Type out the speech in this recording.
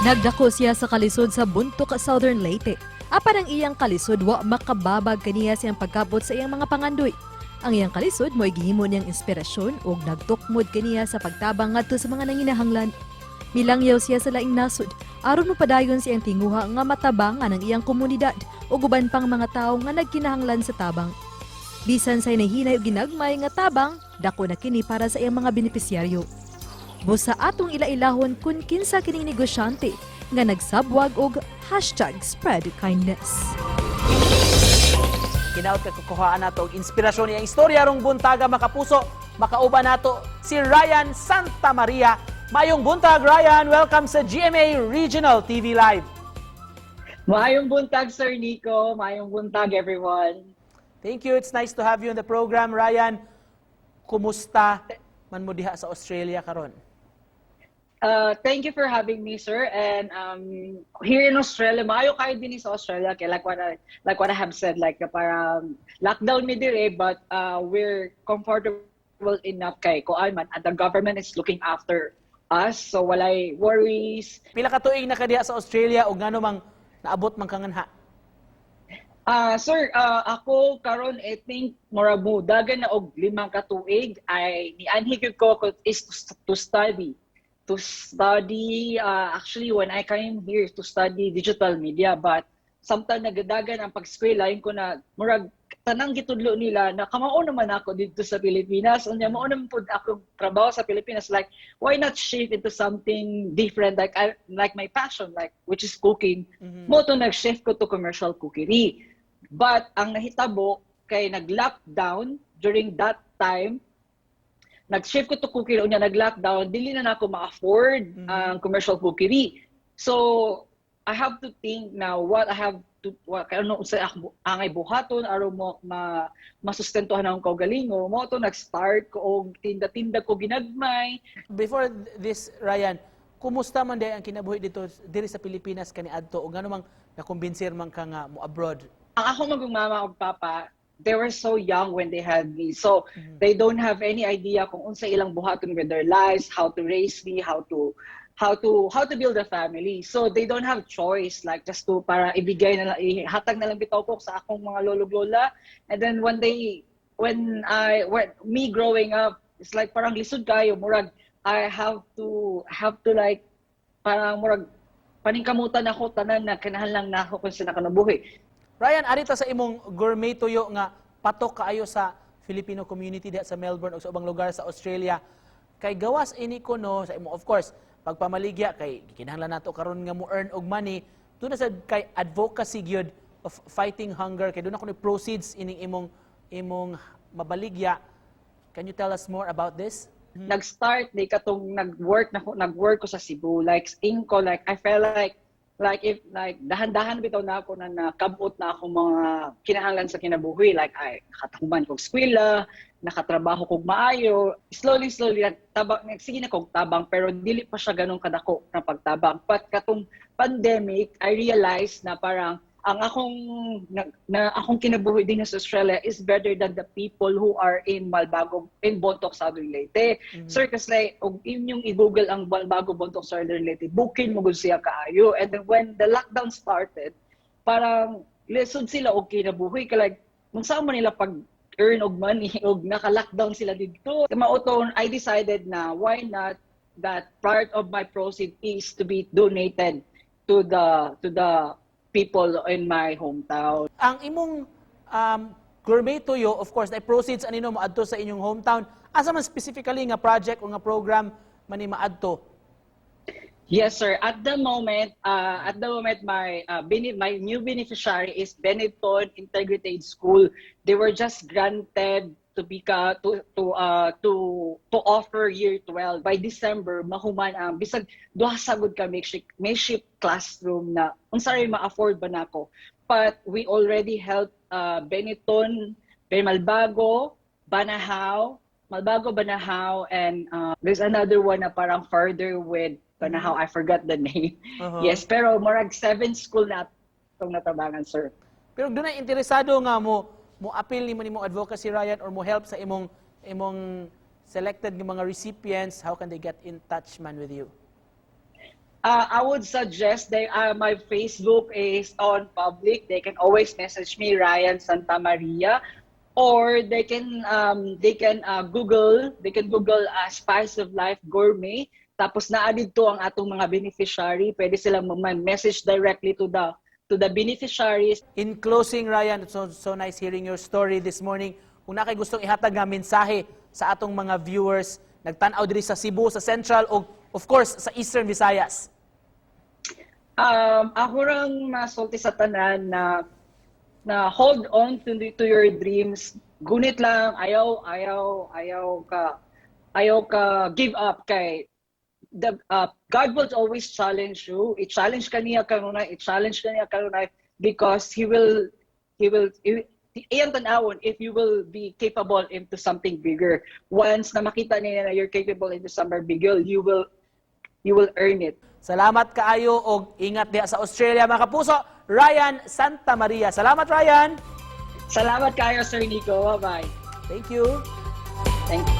Nagdako siya sa Kalisod sa buntok Southern Leyte. Apan ang iyang Kalisod wa makababag kaniya siyang pagkabot sa iyang mga pangandoy. Ang iyang Kalisod mo'y gihimo niyang inspirasyon ug nagtukmod kaniya sa pagtabang ngadto sa mga nanginahanglan. Milangyaw siya sa laing nasod aron mopadayon siyang tinguha nga matabangan ang iyang komunidad ug uban pang mga tawo nga nagkinahanglan sa tabang. Bisan say nahinay og ginagmay nga tabang, dako na kini para sa iyang mga benepisyaryo. Busa atong ilailahon kung kinsa kining negosyante nga nagsabwag og #spreadkindness. Kinaot ka kukuhaan nato og inspirasyon iyang istorya rong buntaga makapuso. Makauban nato si Ryan Santa Maria. Mayong buntag, Ryan. Welcome sa GMA Regional TV Live. Maayong buntag, Sir Nico. Maayong buntag, everyone. Thank you. It's nice to have you in the program, Ryan. Kumusta man mo diha sa Australia karon? Thank you for having me, sir. And here in Australia, maayo kayo din sa Australia. Kaya like what I have said, like parang lockdown mi dire, but we're comfortable enough kay kuan man. And the government is looking after us, so walay worries. Pila ka tuig na ka diha sa Australia o ngano mang naabot man kanganha? Sir, ako karon I think morabu dagan na og 5 ka tuig ay nianhi gyud ko is to study. Actually when I came here to study digital media, but samtang nagadagan ang pag-eskwela ko na murag tanang gitudlo nila na kamao naman ako dito sa Pilipinas, unya mao naman pud ako trabaho sa Pilipinas, like why not shift into something different, like my passion, like which is cooking. Mo to nag-shift ko to commercial cookery. But ang nahitabo kay nag-lockdown during that time, nag-shift ko to cookery, unya nag-lockdown, dili na ako ma-afford ang commercial cookery. So I have to think now what I have to, ano sa angay buhaton aron mo masustentuhan ang kaugalingo. Mo to nag-start ko og tinda-tinda ko ginagmay. Before this, Ryan, kumusta man day ang kinabuhi dito diri sa Pilipinas kaniadto o ngano mang nakumbinsir man ka nga mo abroad? Ang ako magmama ug papa, they were so young when they had me, so they don't have any idea kung unsa ilang buhaton with their lives, how to raise me, how to build a family. So they don't have choice, like just to para ibigay na lang, ihatag na lang bitaw ko sa akong mga lolo-lola. And then when me growing up, it's like parang lisod kayo, murag I have to like parang murag paningkamutan ako tanan na kinahanglan na ako kung sina kanabuhi. Ryan, arita sa imong gourmet tuyo nga patok kaayo sa Filipino community diha sa Melbourne o sa ubang lugar sa Australia. Kay gawas ini ko no sa imo, of course, pagpamaligya kay kinahanglan nato karon nga mo earn og money, doon na sad kay advocacy gyud of fighting hunger, kay doon ako ni proceeds ining imong mabaligya. Can you tell us more about this? Nag-start day katong nag-work ko sa Cebu, like inko, like I felt like if like dahan-dahan bitaw na ako na nakabot na ako mga kinahanglan sa kinabuhi, like ay nakatangban kog eskwela, nakatrabaho kog maayo, slowly sige na kog tabang, pero dili pa siya ganun kadako na pagtabang. But katong pandemic, I realized na parang ang akong kinabuhi din sa Australia is better than the people who are in Malbago, in Bontoc, Southern Leyte. Sir, kasi og inyong i-google ang Malbago, Bontoc, Southern Leyte, booking mo gud siya kaayo. And then when the lockdown started, parang lisod sila og kinabuhi, kay like kung saan man nila pag earn og money og naka-lockdown sila dito. Mauton, I decided na why not that part of my proceeds is to be donated to the people in my hometown. Ang imong gourmet tuyo, of course, na proceeds anino maadto sa inyong hometown. Asa man specifically nga project o nga program man ni maadto? Yes, sir. At the moment, my new beneficiary is Benetton Integrated School. They were just granted to offer year 12 by December. Mahuman ang bisag duha sagud ka makeshift classroom na unsay ma-afford ba nako. But we already helped Benetton, Malbago, Banahaw, and there's another one na parang further with Banahaw. I forgot the name. Yes, pero morag 7 school na itong natabangan, sir. Pero doon na interesado nga mo appeal nimo nimong advocacy, Ryan, or mo help sa imong selected ng mga recipients. How can they get in touch man with you? I would suggest my Facebook is on public. They can always message me, Ryan Santa Maria, or they can Google Spice of Life Gourmet. Tapos naadid to ang atong mga beneficiary. Pwede silang message directly to the beneficiaries. In closing, Ryan, so nice hearing your story this morning. Kung na kay gustong ihatag nga mensahe sa atong mga viewers, nagtanaw diri sa Cebu, sa Central, o of course, sa Eastern Visayas. Ako rang masulti sa tanan na hold on to your dreams. Gunit lang, ayaw ka give up kay God will always challenge you. I-challenge ka niya kanunay, because he will iyang tanawon if you will be capable into something bigger. Once na makita niya na you're capable into something bigger, you will earn it. Salamat kaayo og ingat diha sa Australia, mga kapuso. Ryan Santa Maria. Salamat, Ryan. Salamat kayo, Sir Nico. Bye-bye. Thank you. Thank you.